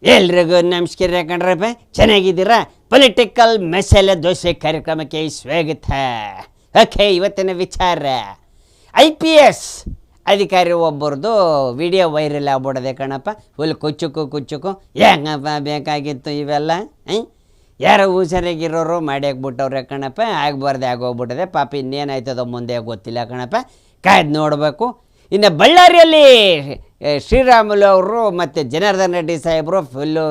ಎಲ್ರಿಗೂ ನಮಸ್ಕಾರ ಕಣ್ರಪ್ಪ, ಚೆನ್ನಾಗಿದ್ದೀರಾ? ಪೊಲಿಟಿಕಲ್ ಮಸಾಲೆ ದೋಸೆ ಕಾರ್ಯಕ್ರಮಕ್ಕೆ ಸ್ವಾಗತ. ಓಕೆ, ಇವತ್ತಿನ ವಿಚಾರ IPS ಅಧಿಕಾರಿ ಒಬ್ಬರದು ವಿಡಿಯೋ ವೈರಲ್ ಆಗ್ಬಿಡದೆ ಕಣಪ್ಪ. ಫುಲ್ ಕುಚ್ಚುಕು ಹೆಂಗಪ್ಪ ಬೇಕಾಗಿತ್ತು ಇವೆಲ್ಲ? ಯಾರೋ ಹುಷಾರಾಗಿರೋರು ಮಾಡ್ಯಾಕ್ಬಿಟ್ಟವ್ರೆ ಕಣಪ್ಪ. ಆಗಬಾರ್ದೆ ಆಗೋಗ್ಬಿಟ್ಟದೆ ಪಾಪ. ಇನ್ನೇನಾಯ್ತದೋ ಮುಂದೆ ಗೊತ್ತಿಲ್ಲ ಕಣಪ್ಪ, ಕಾಯ್ದು ನೋಡಬೇಕು. ಇನ್ನು ಬಳ್ಳಾರಿಯಲ್ಲಿ ಶ್ರೀರಾಮುಲು ಅವರು ಮತ್ತು ಜನಾರ್ದನ್ ರೆಡ್ಡಿ ಸಾಹೇಬರು ಫುಲ್ಲು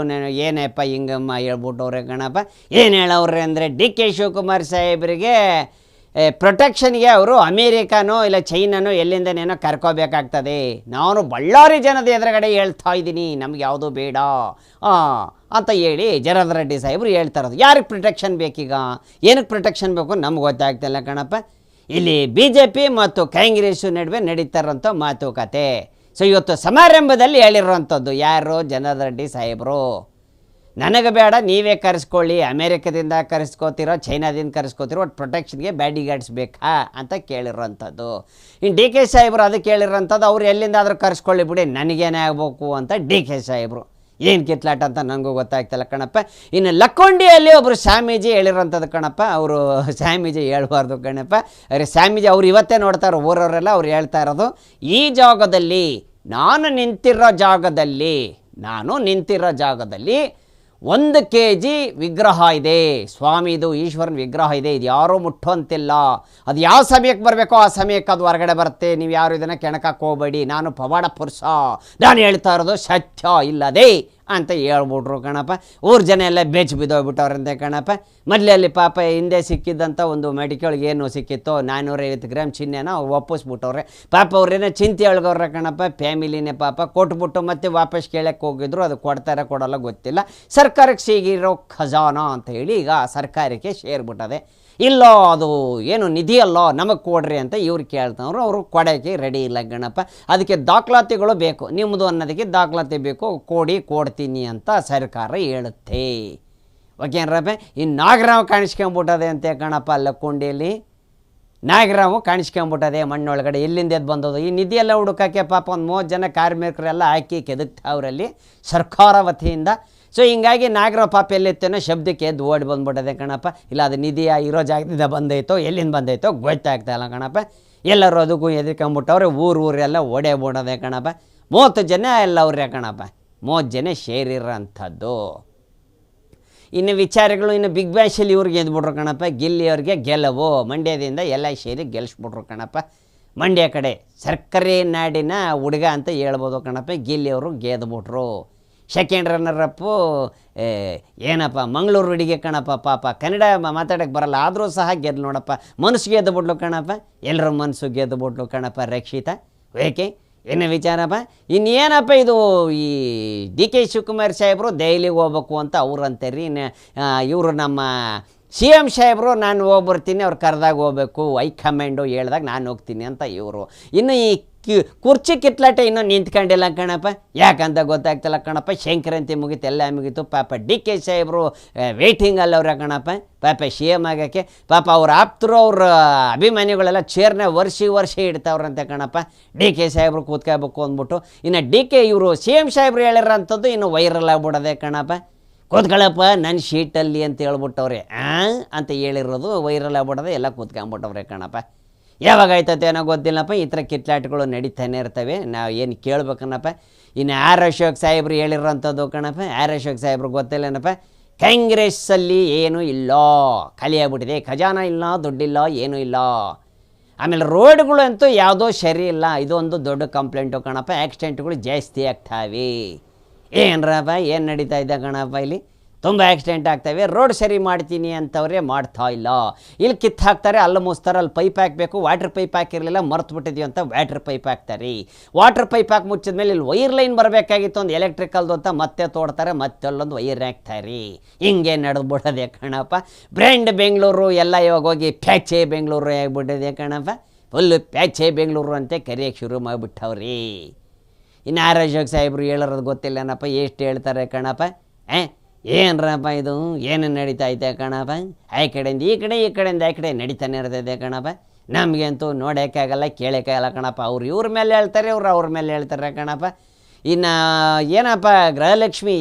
ಏನಪ್ಪ ಹಿಂಗಮ್ಮ ಹೇಳ್ಬಿಟ್ಟವ್ರೆ ಕಣಪ್ಪ. ಏನು ಹೇಳವ್ರೆ ಅಂದರೆ DK ಶಿವಕುಮಾರ್ ಸಾಹೇಬರಿಗೆ ಪ್ರೊಟೆಕ್ಷನ್ಗೆ ಅವರು ಅಮೇರಿಕಾನೋ ಇಲ್ಲ ಚೈನಾನೋ ಎಲ್ಲಿಂದನೇನೋ ಕರ್ಕೋಬೇಕಾಗ್ತದೆ. ನಾನು ಬಳ್ಳಾರಿ ಜನದ ಎದುರುಗಡೆ ಹೇಳ್ತಾ ಇದ್ದೀನಿ, ನಮ್ಗೆ ಯಾವುದೂ ಬೇಡ ಅಂತ ಹೇಳಿ ಜನಾರ್ದನ್ ರೆಡ್ಡಿ ಸಾಹೇಬರು ಹೇಳ್ತಾ ಇರೋದು. ಯಾರಿಗೆ ಪ್ರೊಟೆಕ್ಷನ್ ಬೇಕೀಗ? ಏನಕ್ಕೆ ಪ್ರೊಟೆಕ್ಷನ್ ಬೇಕು ನಮ್ಗೆ ಗೊತ್ತಾಗ್ತಿಲ್ಲ ಕಣಪ್ಪ. ಇಲ್ಲಿ BJP ಮತ್ತು ಕಾಂಗ್ರೆಸ್ಸು ನಡುವೆ ನಡೀತಾರಂಥ ಮಾತುಕತೆ. ಸೊ ಇವತ್ತು ಸಮಾರಂಭದಲ್ಲಿ ಹೇಳಿರೋವಂಥದ್ದು ಯಾರು? ಜನಾರ್ದನ್ ರೆಡ್ಡಿ ಸಾಹೇಬರು. ನನಗೆ ಬೇಡ, ನೀವೇ ಕರೆಸ್ಕೊಳ್ಳಿ, ಅಮೇರಿಕದಿಂದ ಕರೆಸ್ಕೋತಿರೋ ಚೈನಾದಿಂದ ಕರೆಸ್ಕೋತಿರೋ, ಒಟ್ಟು ಪ್ರೊಟೆಕ್ಷನ್ಗೆ ಬ್ಯಾಡಿ ಗಾರ್ಡ್ಸ್ ಬೇಕಾ ಅಂತ ಕೇಳಿರೋವಂಥದ್ದು. ಇನ್ನು DK ಸಾಹೇಬರು ಅದಕ್ಕೆ ಕೇಳಿರೋಂಥದ್ದು, ಅವ್ರು ಎಲ್ಲಿಂದಾದರೂ ಕರೆಸ್ಕೊಳ್ಳಿ ಬಿಡಿ, ನನಗೇನೇ ಆಗಬೇಕು ಅಂತ DK ಸಾಹೇಬರು. ಏನು ಕಿತ್ಲಾಟ ಅಂತ ನನಗೂ ಗೊತ್ತಾಗ್ತಿಲ್ಲ ಕಣಪ್ಪ. ಇನ್ನು ಲಕ್ಕೊಂಡಿಯಲ್ಲಿ ಒಬ್ಬರು ಸ್ವಾಮೀಜಿ ಹೇಳಿರೋಂಥದ್ದು ಕಣಪ್ಪ. ಅವರು ಸ್ವಾಮೀಜಿ ಹೇಳ್ಬಾರ್ದು ಕಣಪ್ಪ, ಅರೆ ಸ್ವಾಮೀಜಿ ಅವ್ರು ಇವತ್ತೇ ನೋಡ್ತಾರೆ ಊರವರೆಲ್ಲ. ಅವ್ರು ಹೇಳ್ತಾ ಇರೋದು, ಈ ಜಾಗದಲ್ಲಿ ನಾನು ನಿಂತಿರೋ ಜಾಗದಲ್ಲಿ 1 kg ವಿಗ್ರಹ ಇದೆ, ಸ್ವಾಮಿದು ಈಶ್ವರನ ವಿಗ್ರಹ ಇದೆ. ಇದು ಯಾರೂ ಮುಟ್ಟುವಂತಿಲ್ಲ. ಅದು ಯಾವ ಸಮಯಕ್ಕೆ ಬರಬೇಕೋ ಆ ಸಮಯಕ್ಕೆ ಅದು ಹೊರಗಡೆ ಬರುತ್ತೆ. ನೀವು ಯಾರು ಇದನ್ನು ಕೆಣಕಕ್ಕೆ ಹೋಗಬೇಡಿ, ನಾನು ಪವಾಡ ಪುರುಷ, ನಾನು ಹೇಳ್ತಾ ಇರೋದು ಸತ್ಯ ಇಲ್ಲದೆ ಅಂತ ಹೇಳ್ಬಿಟ್ರು ಕಣಪ್ಪ. ಊರು ಜನ ಎಲ್ಲ ಬೆಚ್ಚ ಬಿದ್ದೋಗ್ಬಿಟ್ಟವ್ರಂತೆ ಕಣಪ್ಪ. ಮೊದಲಲ್ಲಿ ಪಾಪ ಹಿಂದೆ ಸಿಕ್ಕಿದ್ದಂಥ ಒಂದು ಮಡಿಕೆಯೊಳಗೆ ಏನು ಸಿಕ್ಕಿತ್ತೋ 450 ಗ್ರಾಮ್ ಚಿನ್ನೆನ ವಾಪಸ್ಬಿಟ್ಟವ್ರೆ. ಪಾಪ ಅವ್ರೇನೋ ಚಿಂತೆ ಒಳಗವ್ರೆ ಕಣಪ್ಪ. ಫ್ಯಾಮಿಲಿನೇ ಪಾಪ ಕೊಟ್ಬಿಟ್ಟು ಮತ್ತೆ ವಾಪಸ್ ಕೇಳಕ್ಕೆ ಹೋಗಿದ್ರು. ಅದು ಕೊಡ್ತಾರೆ ಕೊಡೋಲ್ಲ ಗೊತ್ತಿಲ್ಲ. ಸರ್ಕಾರಕ್ಕೆ ಸಿಗಿರೋ ಖಜಾನ ಅಂತ ಹೇಳಿ ಈಗ ಸರ್ಕಾರಕ್ಕೆ ಸೇರ್ಬಿಟ್ಟದೆ. ಇಲ್ಲೋ ಅದು ಏನು ನಿಧಿ ಅಲ್ಲೋ ನಮಗೆ ಕೊಡ್ರಿ ಅಂತ ಇವ್ರು ಕೇಳ್ತವ್ರು. ಅವರು ಕೊಡೋಕ್ಕೆ ರೆಡಿ ಇಲ್ಲ ಗಣಪ. ಅದಕ್ಕೆ ದಾಖಲಾತಿಗಳು ಬೇಕು, ನಿಮ್ಮದು ಅನ್ನೋದಕ್ಕೆ ದಾಖಲಾತಿ ಬೇಕು, ಕೊಡ್ತೀನಿ ಅಂತ ಸರ್ಕಾರ ಹೇಳುತ್ತೆ. ಓಕೆನ್ರಪ್ಪ. ಇನ್ನು ನಾಗರಾವ್ ಕಾಣಿಸ್ಕೊಂಬಿಟ್ಟದೆ ಅಂತೆ ಕಣಪ್ಪ. ಲಕ್ಕೊಂಡಿಯಲ್ಲಿ ನಾಗರಾವು ಕಾಣಿಸ್ಕೊಂಬಿಟ್ಟದೆ ಮಣ್ಣೊಳಗಡೆ. ಎಲ್ಲಿಂದ ಎದ್ದು ಬಂದದು ಈ ನಿಧಿ ಎಲ್ಲ ಹುಡುಕಕ್ಕೆ? ಪಾಪ ಒಂದು 30 ಜನ ಕಾರ್ಮಿಕರೆಲ್ಲ ಹಾಕಿ ಕೆದಕ್ತಾವ್ರಲ್ಲಿ ಸರ್ಕಾರ ವತಿಯಿಂದ. ಸೊ ಹಿಂಗಾಗಿ ನಾಗರಾವ್ ಪಾಪ ಎಲ್ಲಿತ್ತೇನೋ ಶಬ್ದಕ್ಕೆ ಎದ್ದು ಓಡಿ ಬಂದ್ಬಿಟ್ಟದೆ ಕಣಪ್ಪ. ಇಲ್ಲ ಅದು ನಿಧಿಯ ಇರೋ ಜಾಗದಿಂದ ಬಂದೈತೋ ಎಲ್ಲಿಂದ ಬಂದೈತೋ ಗೊತ್ತಾಗ್ತಾಯಿಲ್ಲ ಕಣಪ್ಪ. ಎಲ್ಲರೂ ಅದಕ್ಕೂ ಎದ್ಕೊಂಬಿಟ್ಟವ್ರೆ. ಊರೆಲ್ಲ ಓಡೇಬಿಡೋದೆ ಕಣಪ್ಪ. 30 ಜನ ಎಲ್ಲ ಅವ್ರೆ ಕಣಪ್ಪ. 30 ಜನ ಸೇರಿರೋಂಥದ್ದು. ಇನ್ನು ವಿಚಾರಗಳು ಇನ್ನು ಬಿಗ್ ಬ್ಯಾಶಲ್ಲಿ ಇವ್ರಿಗೆ ಎದ್ಬಿಟ್ರು ಕಣಪ್ಪ. ಗಿಲ್ಲಿಯವ್ರಿಗೆ ಗೆಲುವು, ಮಂಡ್ಯದಿಂದ ಎಲ್ಲ ಸೇರಿ ಗೆಲ್ಲಿಸ್ಬಿಟ್ರು ಕಣಪ್ಪ. ಮಂಡ್ಯ ಕಡೆ ಸರ್ಕರೆ ನಾಡಿನ ಹುಡುಗ ಅಂತ ಹೇಳ್ಬೋದು ಕಣಪ್ಪ. ಗಿಲ್ಲಿಯವರು ಗೆದ್ಬಿಟ್ರು. ಸೆಕೆಂಡ್ ರನ್ನರಪ್ಪು ಏನಪ್ಪ ಮಂಗಳೂರು ಹುಡುಗಿ ಕಣಪ್ಪ. ಪಾಪ ಕನ್ನಡ ಮಾತಾಡೋಕ್ಕೆ ಬರಲ್ಲ, ಆದರೂ ಸಹ ಗೆದ್ದು ನೋಡಪ್ಪ. ಮನಸ್ಸು ಗೆದ್ದುಬಿಟ್ಲು ಕಣಪ್ಪ. ಎಲ್ಲರ ಮನಸ್ಸು ಗೆದ್ದುಬಿಟ್ಲು ಕಣಪ್ಪ ರಕ್ಷಿತಾ. ಏಕೆ ಏನು ವಿಚಾರಪ್ಪ? ಇನ್ನೇನಪ್ಪ ಇದು ಈ DK ಶಿವಕುಮಾರ್ ಸಾಹೇಬರು ದೆಹಲಿಗೆ ಹೋಗ್ಬೇಕು ಅಂತ ಅವ್ರು ಅಂತಾರೆ. ಇನ್ನು ಇವರು ನಮ್ಮ CM ಸಾಹೇಬರು ನಾನು ಹೋಗ್ಬರ್ತೀನಿ, ಅವ್ರು ಕರೆದಾಗ ಹೋಗ್ಬೇಕು, ಹೈಕಮಾಂಡು ಹೇಳ್ದಾಗ ನಾನು ಹೋಗ್ತೀನಿ ಅಂತ ಇವರು. ಇನ್ನು ಈ ಕುರ್ಚಿ ಕಿತ್ಲಾಟೆ ಇನ್ನೂ ನಿಂತ್ಕೊಂಡಿಲ್ಲ ಕಣಪ್ಪ. ಯಾಕಂತ ಗೊತ್ತಾಗ್ತಿಲ್ಲ ಕಣಪ್ಪ. ಸಂಕ್ರಾಂತಿ ಮುಗೀತು, ಎಲ್ಲ ಮುಗೀತು. ಪಾಪ DK ಸಾಹೇಬರು ವೇಟಿಂಗಲ್ಲಿ ಅವ್ರ ಕಣಪ್ಪ. ಪಾಪ CM ಆಗೋಕ್ಕೆ ಪಾಪ ಅವ್ರು ಆಪ್ತರು ಅವ್ರ ಅಭಿಮಾನಿಗಳೆಲ್ಲ ಚೇರ್ನ ವರ್ಷ ಇಡ್ತಾವ್ರಂತೆ ಕಣಪ್ಪ. DK ಸಾಹೇಬರು ಕೂತ್ಕೋಬೇಕು ಅಂದ್ಬಿಟ್ಟು. ಇನ್ನು DK ಇವರು CM ಸಾಹೇಬರು ಹೇಳಿರೋಂಥದ್ದು ಇನ್ನು ವೈರಲ್ ಆಗ್ಬಿಡೋದೆ ಕಣಪ್ಪ. ಕೂತ್ಕೊಳ್ಳಪ್ಪ ನನ್ನ ಶೀಟಲ್ಲಿ ಅಂತ ಹೇಳ್ಬಿಟ್ಟವ್ರೆ ಅಂತ ಹೇಳಿರೋದು ವೈರಲ್ ಆಗ್ಬಿಡೋದೆ. ಎಲ್ಲ ಕೂತ್ಕೊಂಡ್ಬಿಟ್ಟವ್ರೆ ಕಣಪ್ಪ. ಯಾವಾಗ ಆಯ್ತತೆ ಏನೋ ಗೊತ್ತಿಲ್ಲಪ್ಪ. ಈ ಥರ ಕಿತ್ಲಾಟಗಳು ನಡೀತಾನೆ ಇರ್ತವೆ. ನಾವು ಏನು ಕೇಳ್ಬೇಕನ್ನಪ್ಪ. ಇನ್ನು R ಅಶೋಕ್ ಸಾಹೇಬ್ರು ಹೇಳಿರೋಂಥದ್ದು ಕಣಪ್ಪ. R ಅಶೋಕ್ ಸಾಹೇಬ್ರು ಗೊತ್ತಿಲ್ಲೇನಪ್ಪ, ಕಾಂಗ್ರೆಸ್ಸಲ್ಲಿ ಏನೂ ಇಲ್ಲ, ಖಾಲಿ ಆಗ್ಬಿಟ್ಟಿದೆ, ಖಜಾನ ಇಲ್ಲ, ದುಡ್ಡಿಲ್ಲ, ಏನೂ ಇಲ್ಲ. ಆಮೇಲೆ ರೋಡ್ಗಳಂತೂ ಯಾವುದೋ ಸರಿ ಇಲ್ಲ. ಇದೊಂದು ದೊಡ್ಡ ಕಂಪ್ಲೇಂಟು ಕಣಪ್ಪ. ಆಕ್ಸಿಡೆಂಟ್ಗಳು ಜಾಸ್ತಿ ಆಗ್ತಾವೆ. ಏನರಪ್ಪ ಏನು ನಡೀತಾ ಇದೆ ಕಣಪ್ಪ? ಇಲ್ಲಿ ತುಂಬ ಆಕ್ಸಿಡೆಂಟ್ ಆಗ್ತವೆ. ರೋಡ್ ಸರಿ ಮಾಡ್ತೀನಿ ಅಂತವ್ರೆ ಮಾಡ್ತಾ ಇಲ್ಲ. ಇಲ್ಲಿ ಕಿತ್ತು ಹಾಕ್ತಾರೆ, ಅಲ್ಲಿ ಮುಸ್ತಾರೆ, ಅಲ್ಲಿ ಪೈಪ್ ಹಾಕಬೇಕು. ವಾಟ್ರ್ ಪೈಪ್ ಹಾಕಿರಲಿಲ್ಲ, ಮರ್ತು ಬಿಟ್ಟಿದ್ದೀವಿ ಅಂತ ವಾಟ್ರ್ ಪೈಪ್ ಹಾಕ್ತಾರೆ. ವಾಟ್ರ್ ಪೈಪ್ ಹಾಕಿ ಮುಚ್ಚಿದ್ಮೇಲೆ ಇಲ್ಲಿ ವೈರ್ ಲೈನ್ ಬರಬೇಕಾಗಿತ್ತು ಒಂದು ಎಲೆಕ್ಟ್ರಿಕಲ್ದು ಅಂತ ಮತ್ತೆ ತೋಡ್ತಾರೆ, ಮತ್ತೆ ಅಲ್ಲೊಂದು ವೈರ್ ಹಾಕ್ತಾರೆ. ಹಿಂಗೆ ನಡೆದ್ಬಿಡೋದೆ ಕಣಪ್ಪ. ಬ್ರ್ಯಾಂಡ್ ಬೆಂಗಳೂರು ಎಲ್ಲ ಇವಾಗ ಹೋಗಿ ಪ್ಯಾಚೆ ಬೆಂಗಳೂರು ಆಗಿಬಿಟ್ಟಿದೆ ಕಣಪ್ಪ. ಫುಲ್ಲು ಪ್ಯಾಚೆ ಬೆಂಗಳೂರು ಅಂತ ಕರೆಯೋಕ್ಕೆ ಶುರು ಮಾಡಿಬಿಟ್ಟವ್ರಿ. ಇನ್ನು R ಅಶೋಕ್ ಸಾಹೇಬರು ಹೇಳಿರೋದು ಗೊತ್ತಿಲ್ಲನಪ್ಪ, ಎಷ್ಟು ಹೇಳ್ತಾರೆ ಕಣಪ್ಪ. ಏನರಪ್ಪ ಇದು ಏನು ನಡೀತಾ ಐತೆ ಕಣಪ್ಪ? ಆ ಕಡೆಯಿಂದ ಈ ಕಡೆ, ಈ ಕಡೆಯಿಂದ ಆ ಕಡೆ ನಡೀತಾನೆ ಇರ್ತೈತೆ ಕಣಪ್ಪ. ನಮಗಂತೂ ನೋಡೋಕ್ಕಾಗಲ್ಲ, ಕೇಳೋಕ್ಕಾಗಲ್ಲ ಕಣಪ್ಪ. ಅವ್ರು ಇವ್ರ ಮೇಲೆ ಹೇಳ್ತಾರೆ, ಅವ್ರ ಮೇಲೆ ಹೇಳ್ತಾರೆ ಕಣಪ್ಪ. ಇನ್ನು ಏನಪ್ಪ ಗೃಹಲಕ್ಷ್ಮಿ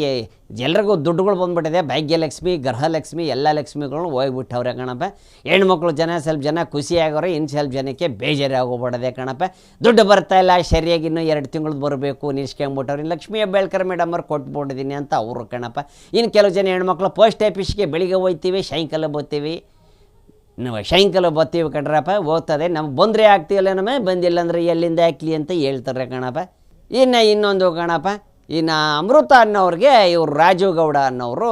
ಎಲ್ರಿಗೂ ದುಡ್ಡುಗಳು ಬಂದ್ಬಿಟ್ಟಿದೆ, ಭಾಗ್ಯಲಕ್ಷ್ಮಿ ಗೃಹಲಕ್ಷ್ಮಿ ಎಲ್ಲ ಲಕ್ಷ್ಮಿಗಳನ್ನ ಹೋಗ್ಬಿಟ್ಟವ್ರೆ ಕಣಪ್ಪ. ಹೆಣ್ಮಕ್ಳು ಸ್ವಲ್ಪ ಜನ ಖುಷಿಯಾಗವ್ರೆ, ಇನ್ನು ಸ್ವಲ್ಪ ಜನಕ್ಕೆ ಬೇಜಾರಾಗೋಗ್ಬಿಡದೆ ಕಣಪ್ಪ. ದುಡ್ಡು ಬರ್ತಾಯಿಲ್ಲ, ಸರಿಯಾಗಿ ಇನ್ನೂ 2 ತಿಂಗಳು ಬರಬೇಕು ನಿಲ್ಸ್ಕೊಂಬಿಟ್ಟವ್ರು. ಇನ್ನು ಲಕ್ಷ್ಮೀ ಹೆಬ್ಬಾಳ್ಕರ್ ಮೇಡಮ್ ಅವ್ರು ಕೊಟ್ಬಿಟ್ಟಿದ್ದೀನಿ ಅಂತ ಅವರು ಕಣಪ್ಪ. ಇನ್ನು ಕೆಲವು ಜನ ಹೆಣ್ಮಕ್ಳು ಪೋಸ್ಟ್ ಆಫೀಸ್ಗೆ ಬೆಳಿಗ್ಗೆ ಹೋಗ್ತೀವಿ, ಸಾಯಂಕಾಲ ಬರ್ತೀವಿ, ಸಾಯಂಕಾಲ ಬರ್ತೀವಿ ಕಣ್ರಪ್ಪ. ಹೋಗ್ತದೆ, ನಮ್ಗೆ ಬಂದರೆ ಆಗ್ತೀವಲ್ಲ, ನಮಗೆ ಬಂದಿಲ್ಲ ಅಂದರೆ ಎಲ್ಲಿಂದ ಹಾಕ್ಲಿ ಅಂತ ಹೇಳ್ತಾರೆ ಕಣಪ್ಪ. ಇನ್ನೊಂದು ಕಣಪ್ಪ, ಇನ್ನು ಅಮೃತ ಅನ್ನೋರಿಗೆ ಇವರು ರಾಜು ಗೌಡ ಅನ್ನೋರು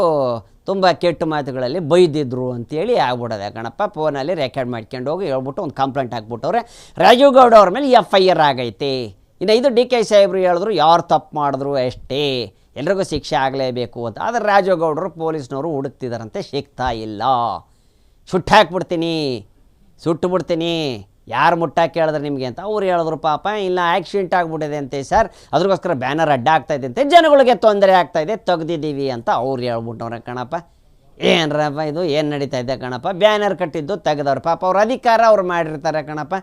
ತುಂಬ ಕೆಟ್ಟ ಮಾತುಗಳಲ್ಲಿ ಬೈದಿದ್ರು ಅಂತೇಳಿ ಆಗ್ಬಿಡೋದೆ ಕಣಪ್ಪ. ಫೋನಲ್ಲಿ ರೆಕಾರ್ಡ್ ಮಾಡ್ಕೊಂಡು ಹೋಗಿ ಹೇಳ್ಬಿಟ್ಟು ಒಂದು ಕಂಪ್ಲೇಂಟ್ ಹಾಕ್ಬಿಟ್ಟವ್ರೆ. ರಾಜು ಗೌಡ ಅವ್ರ ಮೇಲೆ FIR ಆಗೈತೆ. ಇನ್ನು ಇದು DK ಸಾಹೇಬ್ರು ಹೇಳಿದ್ರು ಯಾರು ತಪ್ಪು ಮಾಡಿದ್ರು ಅಷ್ಟೇ, ಎಲ್ರಿಗೂ ಶಿಕ್ಷೆ ಆಗಲೇಬೇಕು ಅಂತ. ಆದರೆ ರಾಜು ಗೌಡರು ಪೊಲೀಸ್ನವರು ಹುಡುಕ್ತಿದಾರಂತೆ, ಸಿಗ್ತಾ ಇಲ್ಲ. ಸುಟ್ಟಾಕ್ಬಿಡ್ತೀನಿ, ಸುಟ್ಟುಬಿಡ್ತೀನಿ, ಯಾರು ಮುಟ್ಟಾಕಿ ಹೇಳಿದ್ರೆ ನಿಮಗೆ ಅಂತ ಅವ್ರು ಹೇಳಿದ್ರು. ಪಾಪ ಇಲ್ಲ ಆಕ್ಸಿಡೆಂಟ್ ಆಗಿಬಿಟ್ಟಿದೆ ಅಂತೆ ಸರ್, ಅದ್ರಗೋಸ್ಕರ ಬ್ಯಾನರ್ ಅಡ್ಡ ಆಗ್ತಾಯಿದೆ ಅಂತೆ, ಜನಗಳಿಗೆ ತೊಂದರೆ ಆಗ್ತಾಯಿದೆ, ತೆಗ್ದಿದ್ದೀವಿ ಅಂತ ಅವ್ರು ಹೇಳ್ಬಿಟ್ಟವ್ರೆ ಕಣಪ್ಪ. ಏನರಪ್ಪ ಇದು ಏನು ನಡೀತಾ ಇದೆ ಕಣಪ್ಪ? ಬ್ಯಾನರ್ ಕಟ್ಟಿದ್ದು ತೆಗೆದವ್ರು, ಪಾಪ ಅವ್ರ ಅಧಿಕಾರ ಅವ್ರು ಮಾಡಿರ್ತಾರೆ ಕಣಪ್ಪ.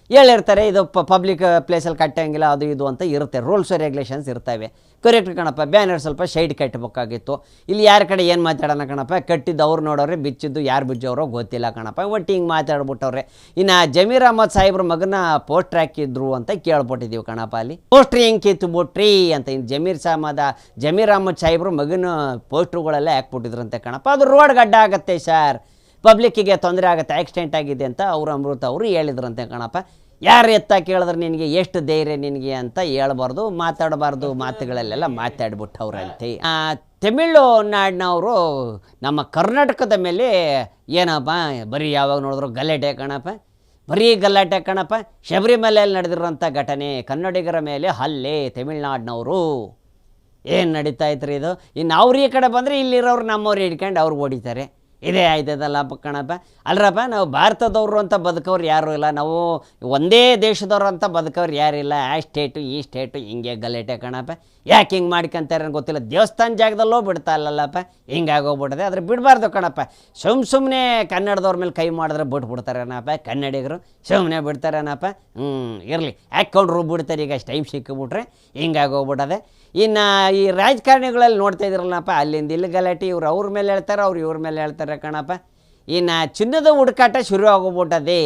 ಹೇಳಿರ್ತಾರೆ ಇದು ಪಬ್ಲಿಕ್ ಪ್ಲೇಸಲ್ಲಿ ಕಟ್ಟಂಗಿಲ್ಲ ಅದು ಇದು ಅಂತ ಇರುತ್ತೆ, ರೂಲ್ಸ್ ರೆಗ್ಯುಲೇಷನ್ಸ್ ಇರ್ತವೆ. ಕರೆಕ್ಟ್ ಕಣಪ್ಪ, ಬ್ಯಾನರ್ ಸ್ವಲ್ಪ ಸೈಡ್ ಕಟ್ಟಬೇಕಾಗಿತ್ತು. ಇಲ್ಲಿ ಯಾರ ಕಡೆ ಏನು ಮಾತಾಡೋಣ ಕಣಪ್ಪ, ಕಟ್ಟಿದ್ದು ಅವ್ರು ನೋಡೋರೆ, ಬಿಚ್ಚಿದ್ದು ಯಾರು ಬಿಚ್ಚೋರೋ ಗೊತ್ತಿಲ್ಲ ಕಣಪ್ಪ. ಒಟ್ಟು ಹಿಂಗೆ ಮಾತಾಡ್ಬಿಟ್ಟವ್ರೆ. ಇನ್ನು ಜಮೀರ್ ಅಹಮದ್ ಸಾಹೇಬ್ರ ಮಗನ ಪೋಸ್ಟ್ರ್ ಹಾಕಿದ್ರು ಅಂತ ಕೇಳ್ಬಿಟ್ಟಿದ್ದೀವಿ ಕಣಪ್ಪ. ಅಲ್ಲಿ ಪೋಸ್ಟ್ರ್ ಹೆಂಗೆ ಕಿತ್ತುಬಿಟ್ರಿ ಅಂತ. ಇನ್ನು ಜಮೀರ್ ಅಹಮದ್ ಸಾಹೇಬ್ರ ಮಗನ ಪೋಸ್ಟ್ರುಗಳೆಲ್ಲ ಹಾಕ್ಬಿಟ್ಟಿದ್ರಂತೆ ಕಣಪ್ಪ. ಅದು ರೋಡ್ ಗಡ್ಡ ಆಗುತ್ತೆ ಸರ್, ಪಬ್ಲಿಕ್ಕಿಗೆ ತೊಂದರೆ ಆಗುತ್ತೆ, ಆಕ್ಸಿಡೆಂಟ್ ಆಗಿದೆ ಅಂತ ಅವರು ಅಮೃತ ಅವರು ಹೇಳಿದ್ರಂತೆ ಕಣಪ್ಪ. ಯಾರು ಎತ್ತ ಕೇಳಿದ್ರೆ ನಿನಗೆ ಎಷ್ಟು ಧೈರ್ಯ ನಿನಗೆ ಅಂತ ಹೇಳ್ಬಾರ್ದು, ಮಾತಾಡಬಾರ್ದು ಮಾತುಗಳಲ್ಲೆಲ್ಲ ಮಾತಾಡ್ಬಿಟ್ಟವ್ರಂತೆ. ತಮಿಳುನಾಡಿನವರು ನಮ್ಮ ಕರ್ನಾಟಕದ ಮೇಲೆ ಏನಪ್ಪ ಬರೀ ಯಾವಾಗ ನೋಡಿದ್ರು ಗಲಾಟೆ ಕಣಪ್ಪ, ಬರೀ ಗಲಾಟೆ ಕಣಪ್ಪ. ಶಬರಿಮಲೆಯಲ್ಲಿ ನಡೆದಿರೋಂಥ ಘಟನೆ, ಕನ್ನಡಿಗರ ಮೇಲೆ ಹಲ್ಲೆ, ತಮಿಳ್ನಾಡಿನವರು ಏನು ನಡೀತಾ ಇತ್ತು ಇದು. ಇನ್ನು ಅವ್ರು ಈ ಕಡೆ ಬಂದರೆ ಇಲ್ಲಿರೋರು ನಮ್ಮವ್ರು ಹಿಡ್ಕೊಂಡು ಅವ್ರು ಹೊಡಿತಾರೆ. ಇದೇ ಆಯ್ತದಲ್ಲಪ್ಪ ಕಣಪ್ಪ. ಅಲ್ರಪ್ಪ, ನಾವು ಭಾರತದವರು ಅಂತ ಬದುಕೋರು ಯಾರೂ ಇಲ್ಲ, ನಾವು ಒಂದೇ ದೇಶದವ್ರು ಅಂತ ಬದುಕೋರು ಯಾರಿಲ್ಲ. ಆ ಸ್ಟೇಟು ಈ ಸ್ಟೇಟು ಹಿಂಗೆ ಗಲಾಟೆ ಕಣಪ್ಪ. ಯಾಕೆ ಹಿಂಗೆ ಮಾಡ್ಕೊಂತಾರೆ ಗೊತ್ತಿಲ್ಲ. ದೇವಸ್ಥಾನ ಜಾಗದಲ್ಲೋ ಬಿಡ್ತಾ ಇಲ್ಲಲ್ಲಪ್ಪ, ಹಿಂಗಾಗೋಗ್ಬಿಡದೆ. ಆದರೆ ಬಿಡಬಾರ್ದು ಕಣಪ್ಪ. ಸುಮ್ಮನೆ ಕನ್ನಡದವ್ರ ಮೇಲೆ ಕೈ ಮಾಡಿದ್ರೆ ಬಿಟ್ಬಿಡ್ತಾರೇನಪ್ಪ ಕನ್ನಡಿಗರು, ಸುಮ್ಮನೆ ಬಿಡ್ತಾರೇನಪ್ಪ. ಇರಲಿ, ಹಾಕ್ಕೊಂಡ್ರು ಬಿಡ್ತಾರೆ. ಈಗ ಅಷ್ಟು ಟೈಮ್ ಸಿಕ್ಕಿಬಿಟ್ರೆ ಹಿಂಗಾಗೋಗ್ಬಿಡದೆ. ಇನ್ನು ಈ ರಾಜಕಾರಣಿಗಳಲ್ಲಿ ನೋಡ್ತಾ ಇದ್ರಲ್ಲಪ್ಪ, ಅಲ್ಲಿಂದ ಇಲ್ಲಿ ಗಲಾಟೆ, ಇವ್ರು ಅವ್ರ ಮೇಲೆ ಹೇಳ್ತಾರೆ, ಅವ್ರು ಇವ್ರ ಮೇಲೆ ಹೇಳ್ತಾರೆ ಕಣಪ್ಪ. ಇನ್ನು ಚಿನ್ನದ ಹುಡುಕಾಟ ಶುರು ಆಗೋಗ್ಬಿಟ್ಟದೆ.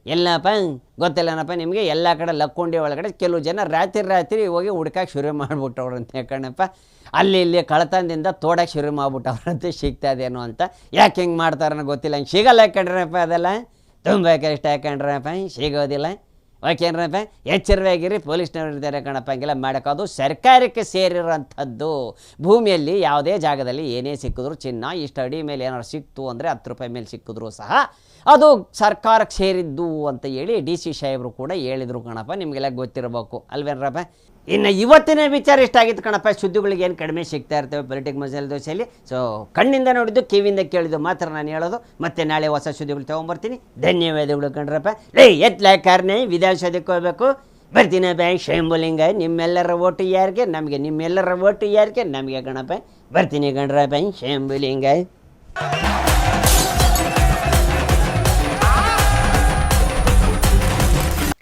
ಎಲ್ಲಪ್ಪ ಗೊತ್ತಿಲ್ಲನಪ್ಪ ನಿಮಗೆ, ಎಲ್ಲ ಕಡೆ ಲಕ್ಕೊಂಡಿ ಒಳಗಡೆ ಕೆಲವು ಜನ ರಾತ್ರಿ ಹೋಗಿ ಹುಡ್ಕಕ್ಕೆ ಶುರು ಮಾಡಿಬಿಟ್ಟವ್ರಂತೆ ಕಣಪ್ಪ. ಅಲ್ಲಿ ಇಲ್ಲಿ ಕಳತನದಿಂದ ತೋಡಕ್ಕೆ ಶುರು ಮಾಡಿಬಿಟ್ಟವ್ರಂತೆ, ಸಿಗ್ತಾ ಇದೇನೋ ಅಂತ. ಯಾಕೆ ಹಿಂಗೆ ಮಾಡ್ತಾರನ್ನ ಗೊತ್ತಿಲ್ಲ. ಹಿಂಗೆ ಸಿಗಲ್ಲ ಯಾಕಂಡ್ರಪ್ಪ, ಅದೆಲ್ಲ ತುಂಬ ಕಷ್ಟ ಯಾಕಂಡ್ರಪ್ಪ, ಸಿಗೋದಿಲ್ಲ. ಓಕೆನಪ್ಪ, ಎಚ್ಚರವಾಗಿರಿ, ಪೊಲೀಸ್ನವ್ರು ಇರ್ತಾರೆ ಕಣಪ್ಪ. ಹಂಗೆಲ್ಲ ಮಾಡೋಕ್ಕೋದು ಸರ್ಕಾರಕ್ಕೆ ಸೇರಿರೋಂಥದ್ದು. ಭೂಮಿಯಲ್ಲಿ ಯಾವುದೇ ಜಾಗದಲ್ಲಿ ಏನೇ ಸಿಕ್ಕಿದ್ರು, ಚಿನ್ನ ಇಷ್ಟು ಅಡಿ ಮೇಲೆ ಏನಾದ್ರು ಸಿಕ್ತು ಅಂದರೆ 10 ರೂಪಾಯಿ ಮೇಲೆ ಸಿಕ್ಕಿದ್ರು ಸಹ ಅದು ಸರ್ಕಾರಕ್ಕೆ ಸೇರಿದ್ದು ಅಂತ ಹೇಳಿ DC ಸಾಹೇಬರು ಕೂಡ ಹೇಳಿದರು ಕಣಪ್ಪ. ನಿಮಗೆಲ್ಲ ಗೊತ್ತಿರಬೇಕು ಅಲ್ವೇನ್ರಪ್ಪ. ಇನ್ನು ಇವತ್ತಿನ ವಿಚಾರ ಇಷ್ಟಾಗಿತ್ತು ಕಣಪ್ಪ. ಸುದ್ದಿಗಳಿಗೆ ಏನು ಕಡಿಮೆ ಸಿಗ್ತಾ ಇರ್ತವೆ ಪೊಲಿಟಿಕ್ ಮಸಾಲೆ ದೋಸೆಯಲ್ಲಿ. ಸೊ ಕಣ್ಣಿಂದ ನೋಡಿದ್ದು ಕಿವಿಯಿಂದ ಕೇಳಿದ್ದು ಮಾತ್ರ ನಾನು ಹೇಳೋದು. ಮತ್ತೆ ನಾಳೆ ಹೊಸ ಸುದ್ದಿಗಳು ತೊಗೊಂಬರ್ತೀನಿ. ಧನ್ಯವಾದಗಳು ಕಣ್ರಪ್ಪ. ಎತ್ಲಾಕಾರನೇ ವಿಧಾನಸೌಧಕ್ಕೆ ಹೋಗ್ಬೇಕು, ಬರ್ತೀನಿ ಬ್ಯಾಂಕ್ ಶಂಭುಲಿಂಗ. ನಿಮ್ಮೆಲ್ಲರ ಓಟು ಯಾರಿಗೆ? ನಮಗೆ. ನಿಮ್ಮೆಲ್ಲರ ಓಟು ಯಾರಿಗೆ? ನಮಗೆ ಗಣಪ. ಬರ್ತೀನಿ ಗಣ್ರಪ್ಪ ಶಂಭುಲಿಂಗ.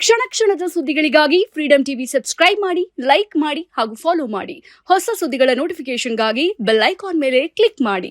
ಕ್ಷಣ ಕ್ಷಣದ ಸುದ್ದಿಗಳಿಗಾಗಿ ಫ್ರೀಡಂ ಟಿವಿ ಸಬ್ಸ್ಕ್ರೈಬ್ ಮಾಡಿ, ಲೈಕ್ ಮಾಡಿ ಹಾಗೂ ಫಾಲೋ ಮಾಡಿ. ಹೊಸ ಸುದ್ದಿಗಳ ನೋಟಿಫಿಕೇಶನ್ಗಾಗಿ ಬೆಲ್ ಐಕಾನ್ ಮೇಲೆ ಕ್ಲಿಕ್ ಮಾಡಿ.